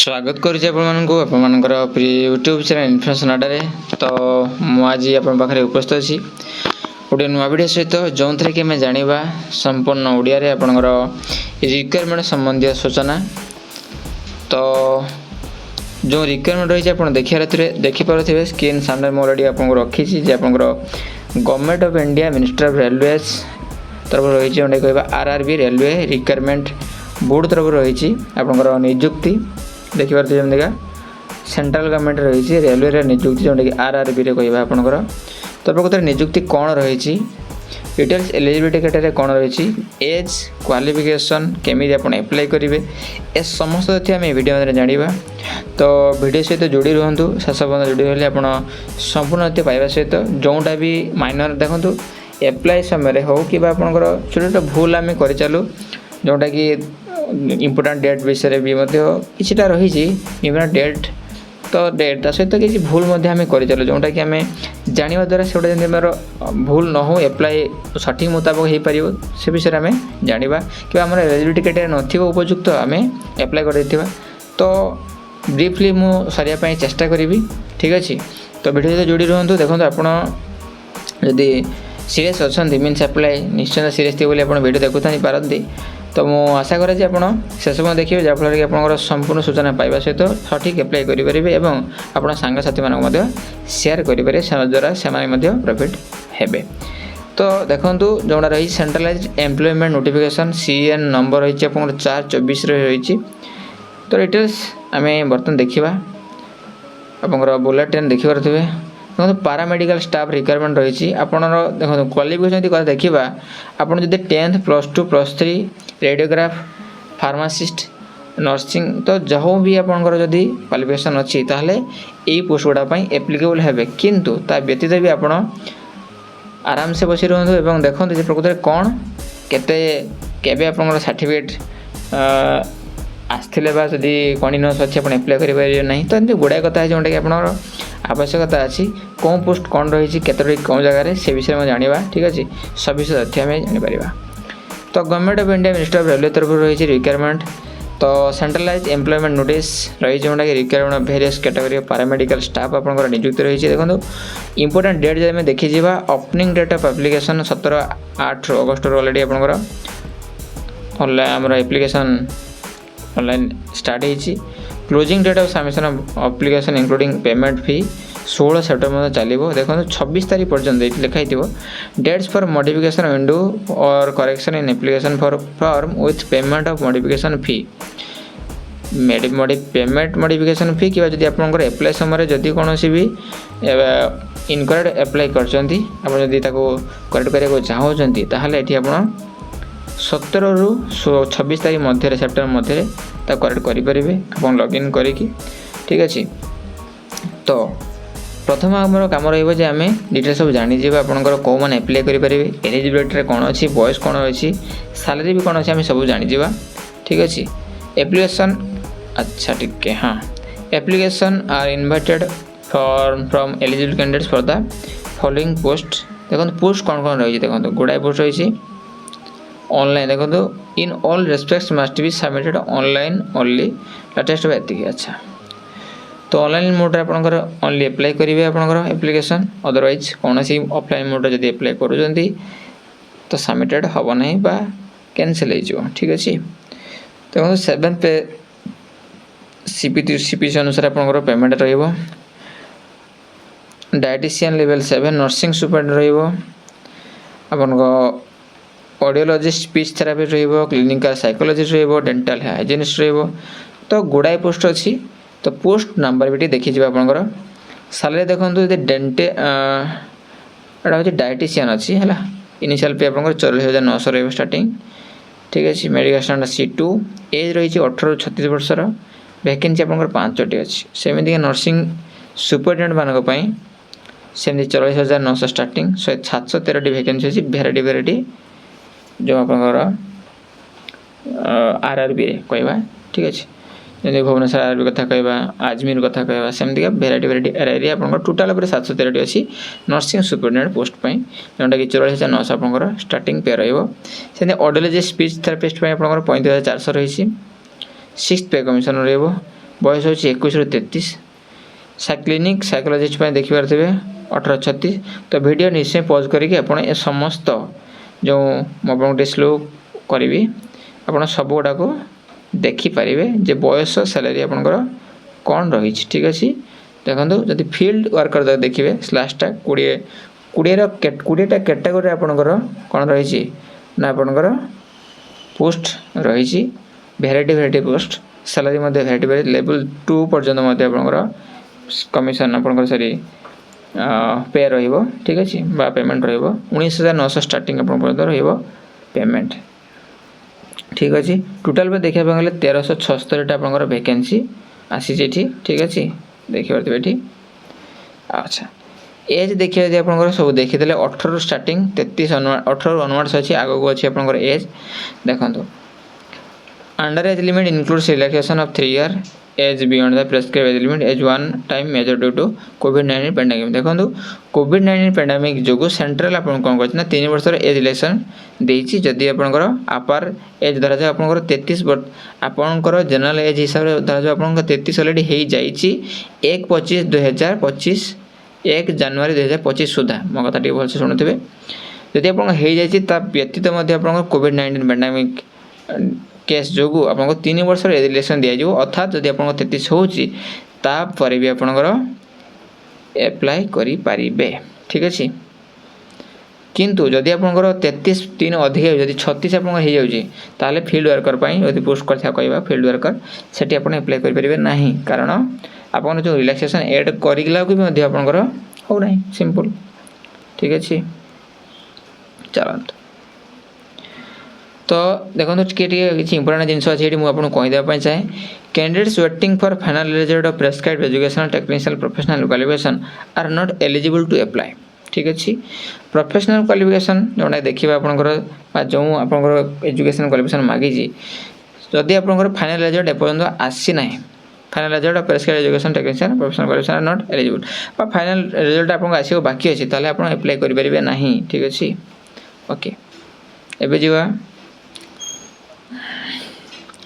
स्वागत करुच्ची प्रिय YouTube channel information अड्डे। तो मुझे आप उपस्थित अच्छी गोटे नुआ भिडियो सहित जो थे कि आम जाना संपूर्ण ओडिया रे आपणकर रिक्वायरमेंट संबंधी सूचना। तो जो रिक्वायरमेंट रही है देखिपे स्क्रीन सामने मैं अलरेडी आपको रखी government of India minister of railways तरफ रही जो कह आरआरबी रेलवे रिक्वायरमेंट बोर्ड तरफ रही आपंकर निजुक्ति देखिए जमीका सेंट्रल गवर्नमेंट रही रेलवे निजुक्ति जोटा कि आरआरबी रे कह आपंकर। तो प्रकृत निजुक्ति कौन रही डिटेल्स एलिजिबिलिटी क्राइटेरिया कौन रही एज क्वालिफिकेशन केमी आप एप्लाई करेंगे ए समस्त तथ्य आम वीडियो मध्य जाना। तो वीडियो सहित जोड़ी रुहतु शेष पर्यटन जोड़ी रही आप संपूर्ण तथ्य पाइबा सहित जोटा भी माइनर देखूँ एप्लाई समय हो कि आपंकर छोट छोट भूल आम कर चलू जोटा कि इम्पोर्टाट डेट विषय भी किसीटा रही इम्पोर्टाट डेट तो डेट सहित किसी भूल आम कर चलू जोटा कि आम जाना द्वारा से गोटे जमी मोर भूल न हो एप्लाई सठिक मुताबक हो पार से विषय आम जाना कि आम एलिजिबिलिटी क्राइटेरिया न उपयुक्त आम एप्लाई कर। तो ब्रीफली मु सारे चेष्टा करी ठीक अच्छे। तो वीडियो जोड़ी रुहतु देखो आपड़ी सीरीयस अच्छा मीन्स एप्लाई निश्चय सीरीयस थी आप वीडियो देखुता पारती। तो मु आशा करे शेष में देखिए जहाँफल कि आप संपूर्ण सूचना पाइबा सहित सठिक एप्लाई करेंगे और आप सांगसाथी मानक शेयर करेंगे द्वारा से प्रॉफिट हेबे। तो देखूँ जोड़ा रही centralise employment notification CN number रही 4/24 रही। तो डिटेल्स आम बर्तमान देखा आप बुलेटिन देखिपारे देखो पारामेडिकल स्टाफ रिक्वायरमेंट रही आपन देखो क्वालिफिकेशन कथा देखा आपड़ जब 10th +2 +3 रेडियोग्राफ फार्मासिस्ट नर्सिंग तो जहाँ भी आपंकर जदि क्वालिफिकेशन अच्छी ताहले यही पोस्ट गुड़ाप एप्लिकेबल हे किंतु ता व्यतीत भी आप आराम से बसी रुहतु और देखते प्रकृत में कौन केवे आप सर्टिफिकेट आसते बा जदि कंटिन्यूअस अच्छी आप एप्लाई करेंगे ना। तो एमती गुड़ाए कथा है जोटा कि आप आवश्यकता अच्छी कौन पोस्ट कौन रही कौन जगह से विषय में जाना ठीक अच्छे सब विषय तथ्य आम जापर। तो government of India minister of railway तरफ रही रिक्वायरमेंट। तो सेंट्रलाइज एम्प्लॉयमेंट नोटिस रही जोटा कि requirement of various category of paramedical staff आप नियुक्त रही। देखो इंपोर्टेंट डेट जब देखी ओपनिंग डेट ऑफ एप्लिकेशन 17/8 अगस्त अलरेडी आपंकर ऑनलाइन एप्लिकेशन ऑनलाइन स्टार्ट होती। Closing date of submission of application including payment fee 16 September चलो। देखो 26 तारीख पर्यटन लिखाई डेट्स फॉर मॉडिफिकेशन विंडो और correction in application for form with payment of modification fee payment modification fee कि जब आप एप्लाई समय जदि कौन भी इनकरेक्ट एप्लाई कर करेक्ट करने चाहते ताहले ये आप 17 ରୁ 26 तारीख मध्य सेप्टेम्बर मध्य करेक्ट करेंगे आप लॉगिन करी ठीक अच्छे। तो प्रथम आम कम रही आम डिटेल सब जानीजे आपंकर कौ मैंने एप्लाई करेंगे एलिजिबिलिटी कौन अच्छी बयस कौन अच्छी सैलरी भी कौन अच्छी आम सब जानीजा ठीक अच्छे। एप्लिकेशन अच्छा ठीक हाँ application are invited from eligible candidates for the following post. देखो पोस्ट कौन कौन रही देखो गुड़ाए पोस्ट रही ऑनलाइन देखो in all respects must be submitted online only latest एति। अच्छा तो ऑनलाइन मोड आपंकर ओनली एप्लाई करेंगे आपंकर एप्लिकेशन अदरवाइज कौन सी ऑफलाइन मोड जब एप्लाई करूँ तो सबमिटेड हम ना बा कैंसिल हो ठीक अच्छे। देखो 7th पे सीपीसी अनुसार आपंकर पेमेंट रही डायटिशियन लेवल 7 नर्सिंग सुपर रही ऑडियोलॉजिस्ट स्पीच थेरापी रही क्लिनिकल साइकोलॉजिस्ट रही डेंटल हाइजीनिस्ट रही। तो गुड़ाए पोस्ट अच्छी। तो पोस्ट नंबर भी देखीजे आपंकर सैलरी देखो डेंटे एटा हूँ डायटिशियन अच्छी है इनिशियल पे आप 44,900 रही स्टार्टिंग ठीक अच्छे। मेडिकल स्टैंडर्ड C2 एज रही 18 ରୁ 36 वर्षर वैकेंसी आपंकर 5टी अच्छी सेमती नर्सिंग सुपरिटेडेंट मानी सेमती 44,900 स्टार्टिंग 713 वैकेंसी अच्छी भेराइटी भेराइटी जो आपंकर आरआरबी कहवा ठीक अच्छे जैसे भुवनेश्वर आरआरबी कथा कहवा आजमेर कथा कहवा सेमती भेराइटी भेराइटी आरआरबी आप टोटाल 713 अच्छी नर्सिंग सुपरिटेडेंट पोस्ट जोटा कि 44,900 आपंकर स्टार्टिंग पे रही। ऑडियोलॉजी स्पीच थेरापिस्ट आप 35,400 रही। 6th पे कमिशन रही बयस हूँ 21 ରୁ 33। क्लिनिक साइकोलॉजिस्ट देखि पारे 1836। तो वीडियो निश्चय पॉज करके आप समस्त जो मुझे स्लो करी आप सब गुड़ा को देखिपारे जे बयस सैलरी आपंकर कौन रही। ठीक अच्छे देखो जदि फील्ड वर्कर देखिए स्लाशटा 20टा कैटेगोरी आपंकर कौन रही ना आपंकर पोस्ट रही variety post salary variety level 2 पर्यटन आपंकर कमिशन आपंकर सॉरी पे रहिबो। ठीक अच्छे बा पेमेंट रहिबो 19,900 स्टार्टिंग आप पेमेंट। ठीक अच्छे टोटाल पे देखा गले 1376 आपंकर वैकेंसी आसी। ठीक अच्छे देखिए ये अच्छा एज देखिए यदि आप सब देखीदे 18 रू स्टार्टिंग 33 18 ऑनवर्ड्स अच्छी आगो को अच्छी आपंकर एज देखो under age limit includes relaxation of 3 year age beyond the prescribe age limit age 1 time measure due to कोविड-19 पेंडेमिक। देखो कोविड-19 पेंडेमिक जो सेंट्रल आप कौन कर 3 वर्ष एज रिलैक्सेशन देती जदि आपंकर अपर एज धरा जाए आपंकर 33 वर्ष आपंकर जनरल एज हिसाब से धरा जाए आपंकर 33 ऑलरेडी हो जाए 1/25/2025 1 जनवरी 2025 सुधा मो कथा टी भलसे शुणुवे जदि आप व्यतीत कोविड-19 पेंडेमिक केस जो आपको 3 वर्ष रिलेक्शन दि जाव अर्थात जब आप 33 होपर भी आपंकर एप्लाय करें। ठीक अच्छे किंतु जदि आपंकर 33 अधिक जब 36 आप जाए फील्ड वर्कर जब पोस्ट कथा कह फील्ड वर्कर से एप्लाय करेंगे ना कारण आप जो रिलैक्सेशन एड करला भी आपंकर हो ना सिंपल। ठीक अच्छे चलते तो देखो किसी इंपोर्टेंट जिनस अच्छे मुझे कहीदेवाई चाहे candidates waiting for final result of prescribed educational technical professional qualification are not eligible to apply. ठीक अच्छे प्रोफेशनल क्वालिफिकेशन जोटा देखिए आपंकर जो आपंकर एजुकेशन क्वालिफिकेशन मागी जदि आपंकर फाइनल रिजल्ट एपर्यंत आसी ना final result of prescribed education technical professional qualification are not eligible final result आपको आसो बाकी अच्छे ताले आप अप्लाई करेंगे ना। ठीक अच्छे ओके एबे जीवा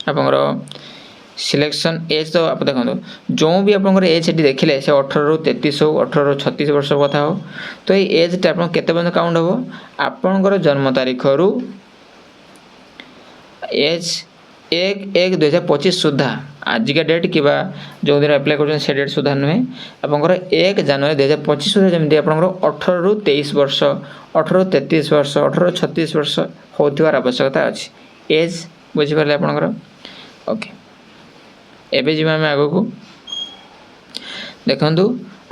आपंकर सिलेक्शन एज तो आप देखो जो भी आपंकर एज से देखिले से 18 ରୁ 33 हो 18 ରୁ 36 वर्ष कथा हो तो ये एजटा आप केते पर्यंत काउंट हो आपंकर जन्म तारीख रु एज 1/1/2025 सुधा आजिका डेट कि जो दिन अप्लाई कर डेट सुधा नुहे आपंकर 1 जनवरी 2025 सुधा जमी आपंकर 18 ରୁ 23 वर्ष 18 ରୁ 33 वर्ष 18 ରୁ 36 वर्ष होथिबार आवश्यकता अच्छी एज बुझीपारे आपंकर ओके एबे जीवा आम आग को देखु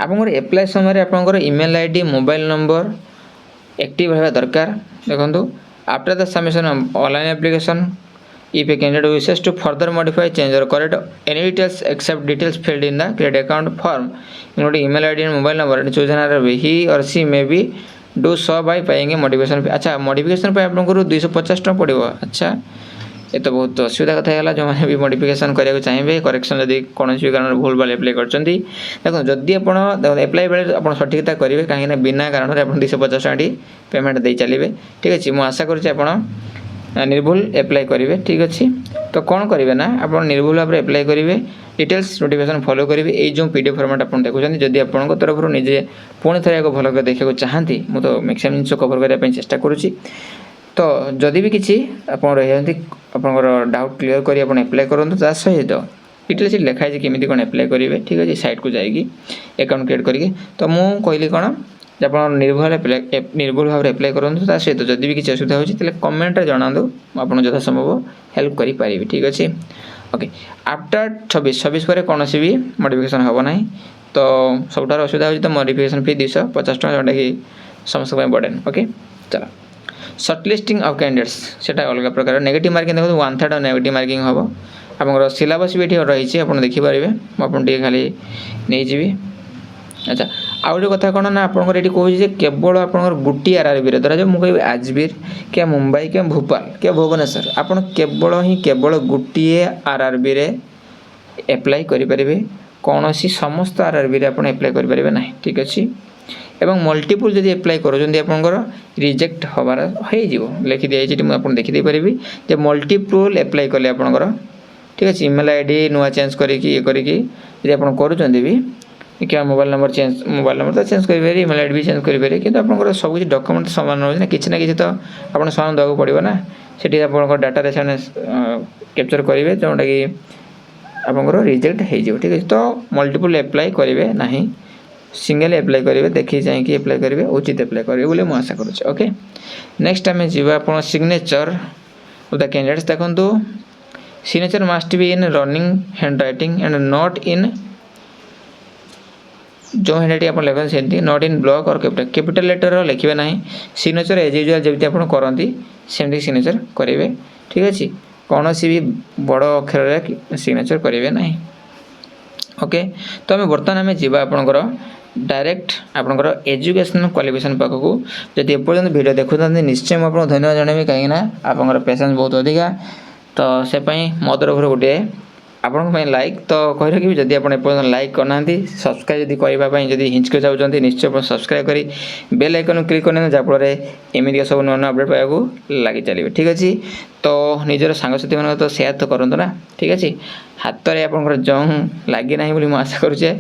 आपंकर एप्लाय समय आपंकर email ID mobile number active रहा दरकार। देखो after the submission online application if a candidate wishes to further modify change और correct any details except details filled in the credit account form including email ID and mobile number chosen he और she may be do so by पाएंगे modification. अच्छा modification आपको 250 टका पड़ो। अच्छा ये तो बहुत असुविधा कथा है जो मैंने भी मॉडिफिकेशन करने चाहिए करेक्शन जब कौन भी कारण भूल भाल एप्लाई कर देखो जदि आप एप्लाई बेले आप सठिकता करेंगे कहीं बिना कारण आप 250 टका पेमेंट दे चलिए। ठीक अच्छे मुझे आशा करुँच आप निर्भुल एप्लाई करेंगे। ठीक अच्छे तो कौन करेंगे ना आप निर्भुल भाव में एप्लाई करेंगे डिटेल्स नोटिफिकेशन फॉलो करेंगे ये जो पीडीएफ फॉर्मेट आप देखुं जदि आपंक तरफ निजे पुणी थे भल देखा चाहती मुझे मैक्सिमम जिन कवर करने चेष्टा करुँची। तो जदि भी किसी आप रही आपंकर डाउट क्लीयर कर एप्लाई करूँ ता सहित डिटेल्स लिखाई केमी कौन एप्लाई करेंगे। ठीक अच्छे साइट को जाइए अकाउंट क्रिएट करके तो मुझे कहली कौन आप निर्भुल भाव में एप्लाई करूँ ता सहित जदि भी किसी असुविधा होती कमेंट जनातु आप यथा संभव हेल्प करें। ठीक अच्छे ओके आफ्टर 26 पर कौन भी मॉडिफिकेशन हम ना तो सबुठ असुविधा हो तो मॉडिफिकेशन फी 250 टका जोटा कि समस्त बर्डन। ओके चलो सर्टलिस्टिंग ऑफ कैंडिडेट्स सेटा अलग प्रकार नेगेटिव मार्किंग देखो 1/3 नेगेटिव मार्किंग हम आप सिलेबस भी ये रही आप देखिपारे मुझे खाली नहीं जी। अच्छा आउ गोटे कथा कौन ना आपंकर ये कहूँ केवल आप गोटे आरआरबी धरा जाए मुझे कह आजमेर क्या मुंबई क्या भोपाल क्या भुवनेश्वर आप केवल गोटे आरआरबी एप्लाई करेंगे कौन सी समस्त आरआरबी आप एप्लाई करेंगे ना। ठीक अच्छे एवं मल्टीपल जब एप्लाई कर रिजेक्ट हबार हो लिखी दी जाए मुझे देखीदे पारि मल्टीपल एप्लाई कले आपंकर ठीक अच्छे ईमेल आईडी नुआ चेंज करिकी ये करिकी यदि आप करूँगी भी क्या मोबाइल नंबर तो चेंज करेंगे ईमेल आईडी भी चेंज करेंगे कि आपंकर सब किसी डॉक्यूमेंट सामान रोचे ना किसी ना किसी तो आप सामान देवाक पड़ो ना सेठी आप डाटा से कैप्चर करेंगे जोटा कि आपंकर रिजेक्ट हो ठीक है तो मल्टीपल एप्लाई करेंगे ना सिंगल एप्लाई करेंगे देखिए चाहिए एप्लाई करेंगे उचित एप्लाई करेंगे बोले मुझे आशा करुच्छे ओके नेक्स्ट आम जी आप सिग्नेचर ऑफ द कैंडिडेट्स देखो signature must be in running hand writing and not in जो हैंड आप लिखते सेमती नॉट इन ब्लॉक और कैपिटल लेटर लिखे ना सिग्नेचर एज यूजुआल जमी आप करती सेमती सिग्नेचर करेंगे ठीक अच्छे कौन सी भी बड़ अक्षर सिग्नेचर करेंगे ना ओके तो आम बर्तमान आम जा आपंकर डायरेक्ट आपंकर एजुकेशनल क्वालिफिकेशन पाखक जब एपर्तन वीडियो देखुं निश्चय मुझे धन्यवाद जनइबी कहीं आपंकर पेशेंस बहुत अधिका तो से मो तरफ गोटे आपण लाइक तो कही रखी जदि आप लाइक करना सब्सक्राइब जब करने जब हिंचक चाहते निश्चय सब्सक्राइब कर बेल आइकन क्लिक करना जहाँफल एमती सब नुआ नुआ अपडेट पाइबा लगी चलिए ठीक अच्छे तो निजर सांगसाथी मान तो सेयार तो करूँ ना ठीक अच्छे हाथ में आप जंग लगे ना मुझे आशा करुचे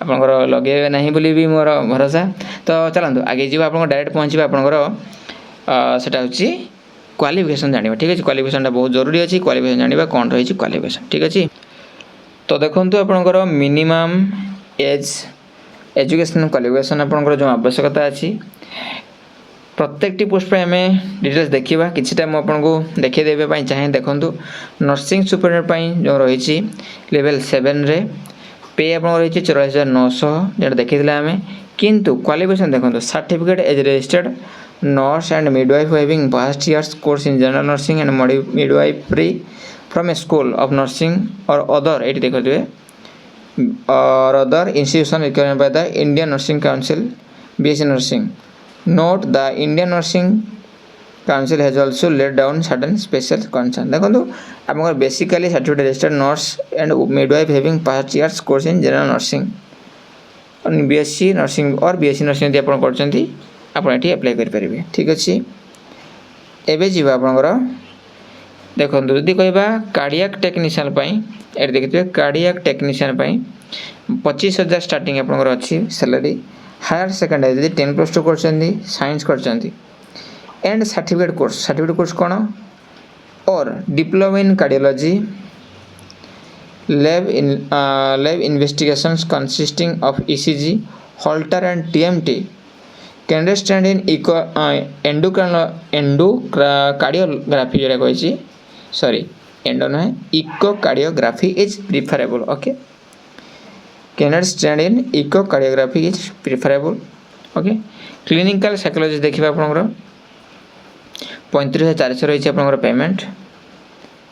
आपंकर लगे ना भी मोर भरोसा तो चलते आगे जी आप डायरेक्ट पहुँचे आपंकर सेटा हूँ क्वालिफिकेशन जाना ठीक अच्छे क्वालिफिकेशन बहुत जरूरी अच्छी क्वालिफिकेशन जाना कौन रही क्वालिफिकेशन ठीक अच्छे तो देखो आपंकर मिनिमम एज एजुकेशनल क्वालिफिकेशन आपंकर जो आवश्यकता अच्छी प्रत्येक पोस्ट पर आम डिटेल्स देखा किसी टाइम आपको देखीदेवाई चाहे देखूँ नर्सिंग सुपरिटेडेंट जो रही लेवल 7 रे पे आप रही 44,900 जो देखी आम किंतु क्वालिफिकेशन देखो certificate as registered nurse and midwife having past years course in general nursing and midwifery from a school of nursing or other it देखते or other institution recognized by the Indian Nursing Council BSc Nursing. Note the Indian Nursing Council has also laid down certain special concern. देखो आप basically certificate registered nurse and midwife having past years course in general nursing BSc nursing और BSc nursing यदि आप करते आप ये apply करेंगे ठीक अच्छे एवं जी आपंकर देखो जदि कह कार्डियाक टेक्नीशियन ये देखिए कार्डियाक टेक्नीशियन 25,000 स्टार्टिंग आपंकर अच्छी सैलरी हायर सेकेंडरी जब 10+2 कर साइंस कर एंड सर्टिफिकेट कोर्स कौन और diploma in cardiology lab investigations consisting of ECG Holter and TMT candidate stand in endocardiography जो कही सॉरी एंडो ना echocardiography is preferable okay candidate stand in echocardiography is preferable okay clinical psychology देखिए आपंकर 35,400 रही है payment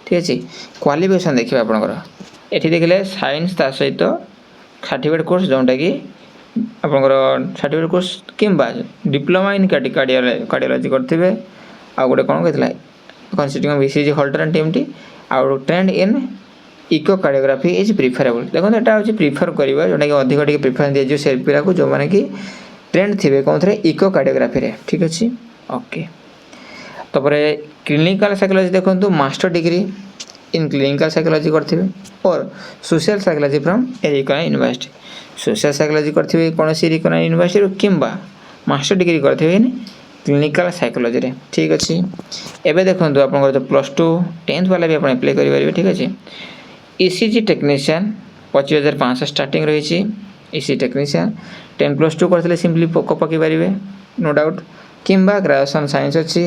ठीक अच्छे qualification देखिए आपंकर ये देखिए साइंस ता सहित सर्टिफिकेट कोर्स जोटा कि आपंकर सर्टिफिकेट कोर्स किंबा डिप्लोमा इन कार्डियोलॉजी करते आ गोटे कौन कहते consisting of ECG Holter and TMT आउ trained in echocardiography is preferable देखो यहाँ हूँ प्रिफर करवा जोटा कि अधिक टे प्रिफरेंस दिए से पिला को जो मैंने कि ट्रेंड थे कौन थे इकोकार्डियोग्राफी ठीक अच्छे ओके तापर क्लिनिकल साइकोलॉजी देखो master degree in clinical psychology करते और सोशल साइकोलॉजी फ्रॉम एरिकॉन यूनिवर्सिटी सोशल साइकोलॉजी करते कौन सी एरिकॉन यूनिवर्सिटी किंबा मास्टर डिग्री करते क्लिनिकल साइकोलॉजी रे ठीक अच्छे एवं देखो आप +2 10th वाला भी आप अप्लाई करेंगे ठीक अच्छे ECG टेक्नीशियन 25,500 स्टार्टिंग रही ECG टेक्नीशियन 10+2 करते सिंपली पकई पारे नो डाउट किंबा ग्रेजुएशन साइंस अच्छी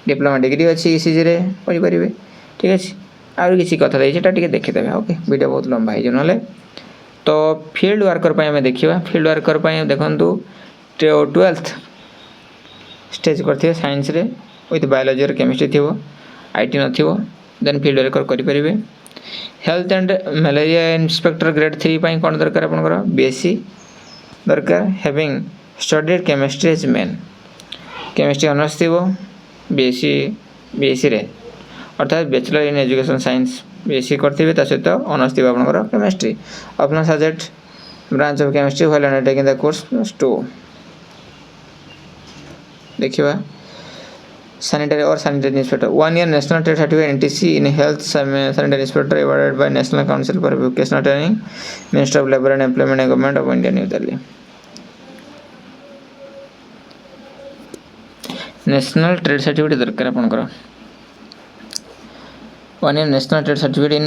डिप्लोमा डिग्री अच्छी ECG रे पढ़ी ठीक अच्छे आउ किसी कथा देखे देखीदे ओके वीडियो बहुत लंबा है ना तो फील्ड वर्कर आम देखा फील्ड वर्कर देखूँ 12th स्टेज करते साइंस रे विथ बायोलॉजी और केमिस्ट्री थी IT न देन फील्ड वर्कर करेंगे health and malaria inspector grade 3 कौन दरकार आपंकर BSc दरकार having studied chemistry as main chemistry honours थी BSc रे अर्थात bachelor in education science BSc करते सहित ऑनर्स थी आपंकर chemistry optional subject branch of chemistry while undertaking the course +2 देखिए sanitary or sanitary inspector. 1 year national trade certificate NTC in health sanitary inspector awarded by National Council for Vocational Training, Minister of Labor and Employment, Government of India, New Delhi. National trade certificate दरकार आपनकर 1 year national trade certificate in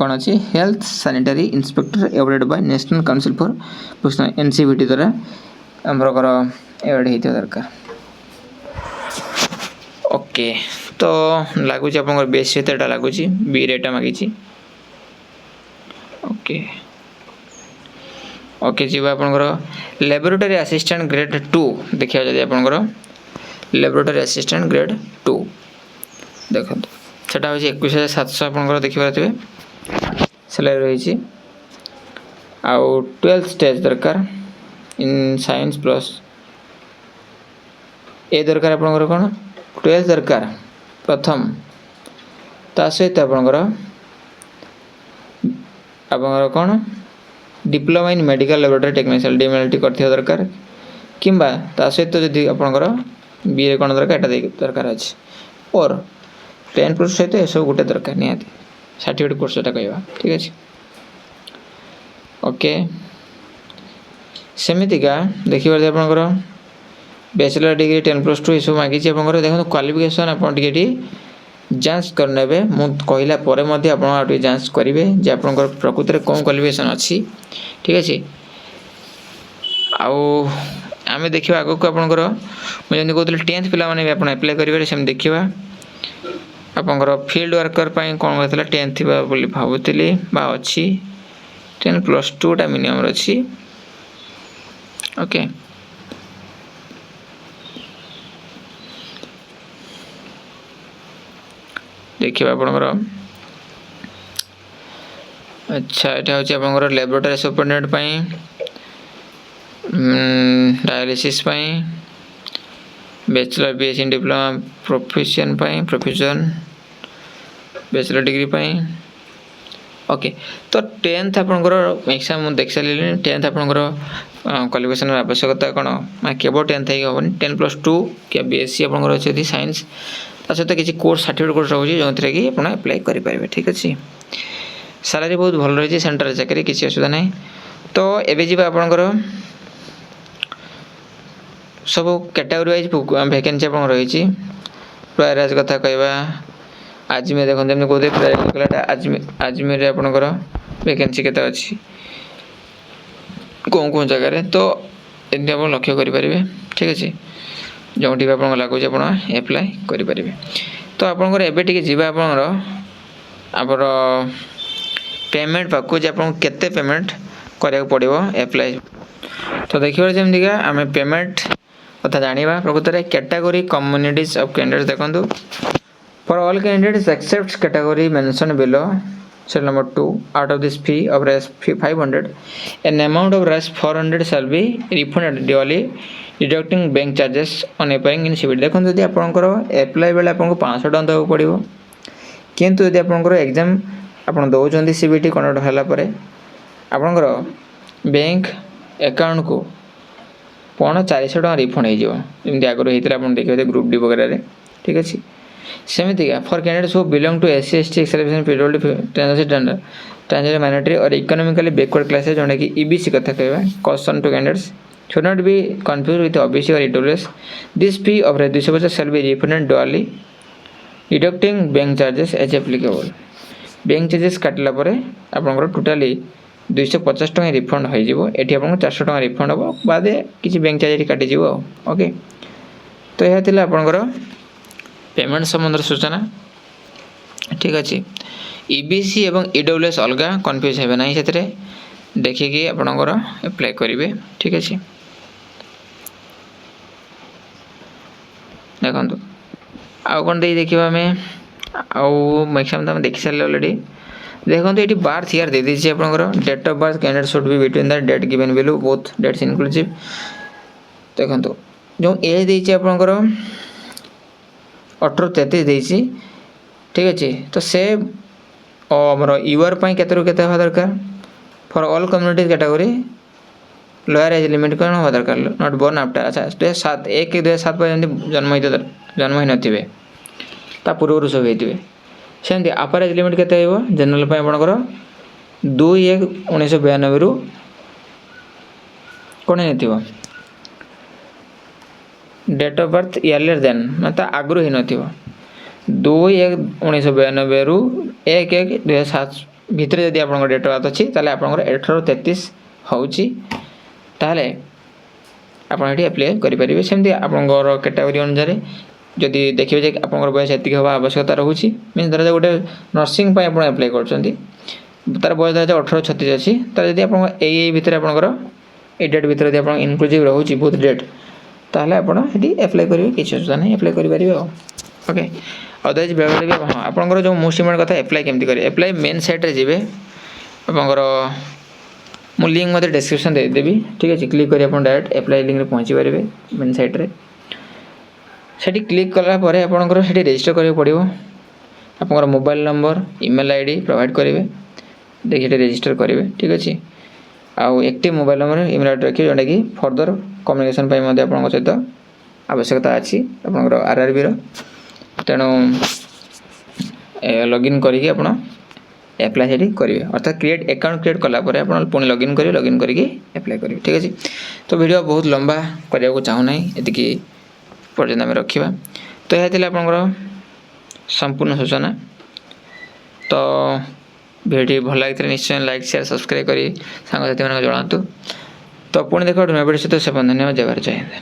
कौन अच्छी health sanitary inspector awarded by National Council for NCVT द्वारा आमर कर एवड हेत दरकार. Okay तो लगुच आप बेस सहित एटा लगुच बी रेटा मागी. ओके ओके जी आपंकर लैबोरेटरी असिस्टेंट ग्रेड 2 देखिए जब आपंकर लैबोरेटरी असिस्टेंट ग्रेड 2 देखो सेटा हो 21,700 आपंकर देखिए सैलरी रही आउ 12 स्टेज दरकार इन साइंस प्लस ए दरकार आपंकर कौन 12 दरकार प्रथम ता सहित आपंकर कौन diploma in medical laboratory technician DMLT करथिया दरकार किंबा ता सहित जदि आपनकर बी रे कोन दरकार एटा दरकार अछि और 10 प्लस सहित ए सब गुटे दरकार नियाती सर्टिफिकेट कोर्स एटा कहबा ठीक अछि. ओके सेमितिका देखिबार जे आपनकर बैचलर डिग्री 10 प्लस 2 ए सब मागी छी आपनकर देखो क्वालिफिकेशन आपन टिकेटी जांच करनेबे मु कहला परे मध्ये आपण आटी जांच करिवे जे आपनकर प्रकृति रे कोन क्वालिफिकेशन अछि ठीक अछि. आउ आमे देखिबा आगो को आपनकर मु जंदी कहतले 10th पिला माने आपण अप्लाई करिवे सेम देखिबा आपनकर फील्ड वर्कर पई कोन होतला 10th थिबा बोली भाबुतली बा अछि 10 प्लस 2 टा मिनिमम अछि. ओके देखिए आपनकर अच्छा एटा होची आपनकर लैबोरेटरी सुपरडेंट पई डायलिसिस पई bachelor BSc in diploma profession पई प्रोफेशन बैचलर डिग्री पई. ओके तो 10th आपनकर एग्जाम मु देख सलिले 10th आपनकर क्वालिफिकेशन आवश्यकता कोन मा केवल 10th ही होबनी 10 प्लस 2 के बीएससी आपनकर अछि साइंस ता सहित किसी कोर्स सर्टिफिकेट कोर्स रहउची जो कि आपण अप्लाई करि पारिबे ठीक अछि. सैलरी बहुत भल रही सेंट्रल चाकरी किसी असुविधा नहीं. तो एबे जीवा आपनकर सब कैटेगरी वाइज वैकेंसी आपन रही प्रायराज कथा कहबा अजमेर देखो जेमने कोदे प्रायराज कलाटा अजमेर रे आपनकर वैकेंसी केता अछि कोन कोन जगह रे तो एंती आपण लक्ष्य करि पारिबे ठीक अछि. जोटी आपन लागो जे आपण अप्लाई करि पारिबे. तो आपनकर एबे टिके जीवा आपनर आपर पेमेंट पाको जे आपन केते पेमेंट करिया पड़िबो अप्लाई. तो देखिबा जेमदिका हमें पेमेंट कथा जानिबा प्रकृतरे कैटेगरी कम्युनिटीज ऑफ कैंडिडेट्स देखंतु for all candidates except category mention below Serial number 2 out of this fee of Rs 500 an amount of Rs 400 shall be refunded duly deducting bank charges on appearing in CBT. देखो जदि आपनकर apply बेले आपनको 500 टका देबो पड़िबो किंतु जदि आपनकर exam आपन दोउचंदी CBT कंडक्ट होला परे आपनकर बैंक अकाउंट को 400 टका रिफंड हो जिवो जेमति आगरो हेतरा आपन देखिबे ग्रुप डी वगैरह रे ठीक अछि. सेमितिका for candidates who belong to SC ST exception PWD transgender minority और इकोनॉमिकली बैकवर्ड क्लासेस जोने की EBC कथा कहबा question to candidates should not be confused with OBC or EWS. This fee of 250 shall be refunded duly deducting bank charges as applicable. Bank charges काटला परे आपनकर totally 250 टका refund हो जिवो एठी आपन 400 टका रिफंड हो बादे किछि बैंक चार्ज काटि जिवो. ओके तो यह थिला आपनकर पेमेंट संबंध सूचना ठीक अछि. EBC एवं EWS अलगा कंफ्यूज हेबे नाही सेतरे देखि कि आपनकर अप्लाई करिवे ठीक अछि. देखंतु आ कोन दे देखिबा में आउ मैक्सिमम हम देखि साले ऑलरेडी देखंतु एठी बार्थ ईयर दे दी छी आपनकर date of birth candidate should be between the date given below both dates inclusive. देखंतु जो एज दे छी आपनकर 1833 देछि ठीक अछि. तो से हमर ईयर पई केते रु केते ह दरकार for all community category lower age limit कौन होगा दरकार नॉट बोर्न आफ्टर अच्छा 2007 1 2007 पर्यंत जन्म ही नथिबे ता पूर्व सब होइतिबे सेमती अपर एज लिमिट केते होइबो जनरल पे आपनकर 2/1/1992 रु कोन नथिबो डेट ऑफ बर्थ इयरलियर देन मतलब आगु ही नथिबो 2/1/1992 रु 1/1/2007 भितर जदि आपन डेट ऑफ बर्थ अछि ताले आपन 1833 होउची ताले आपन एठी अप्लाई करि परिबे सेमती आपन कैटेगरी अनुसार जदि देखिबे जे आपन बयस एतिक होबा आवश्यकता रहूची मीन धर गोटे नर्सिंग पय आपन अप्लाई करछंती तार बयस धर 1836 अछि तार जदि आपन एई भितर आपनकर ए डेट भितर जदि आपन इनक्लूसिव रहूची बोथ डेट ताले आपन एठी अप्लाई करिवे किछ असुविधा नै अप्लाई करि परिबे ओके अदरवाइज बेबे हां आपनकर जो मोस्ट इम्पोर्टेंट कथा अप्लाई केमति करिवे अप्लाई मेन साइट रे जिवे आपनकर मु लिंक मते डिस्क्रिप्शन दे देबी ठीक है क्लिक करी अपन डायरेक्ट अप्लाई लिंक रे पहुंची परिबे मेन साइट रे सेठी क्लिक कला परे आपनकर सेठी रजिस्टर करिवे पड़िबो आपनकर mobile number email ID provide करिवे देखि सेठी रजिस्टर करिवे ठीक अछि आउ active mobile number email ID रखि जोंडा कि फर्दर कम्युनिकेशन पय मध्ये आपनकर सहित आवश्यकता अछि आपनकर आरआरबी रो तेणु लॉगिन करिके आपण अप्लाई सेठी करिवे अर्थात क्रिएट अकाउंट क्रिएट कला परे आपण पुणी लॉगिन करिके अप्लाई करिवे ठीक अछि तो वीडियो बहुत लंबा करिया को चाहू नै एतिकी पर्यंत हम रखिबा तो हेतिले आपनकर संपूर्ण सूचना तो वीडियो भल लागितले निश्चय लाइक शेयर सब्सक्राइब करी संग साथी मन जणातु तो पुणी देखो नया वीडियो सहित से धन्यवाद जय भारत जय हिंद।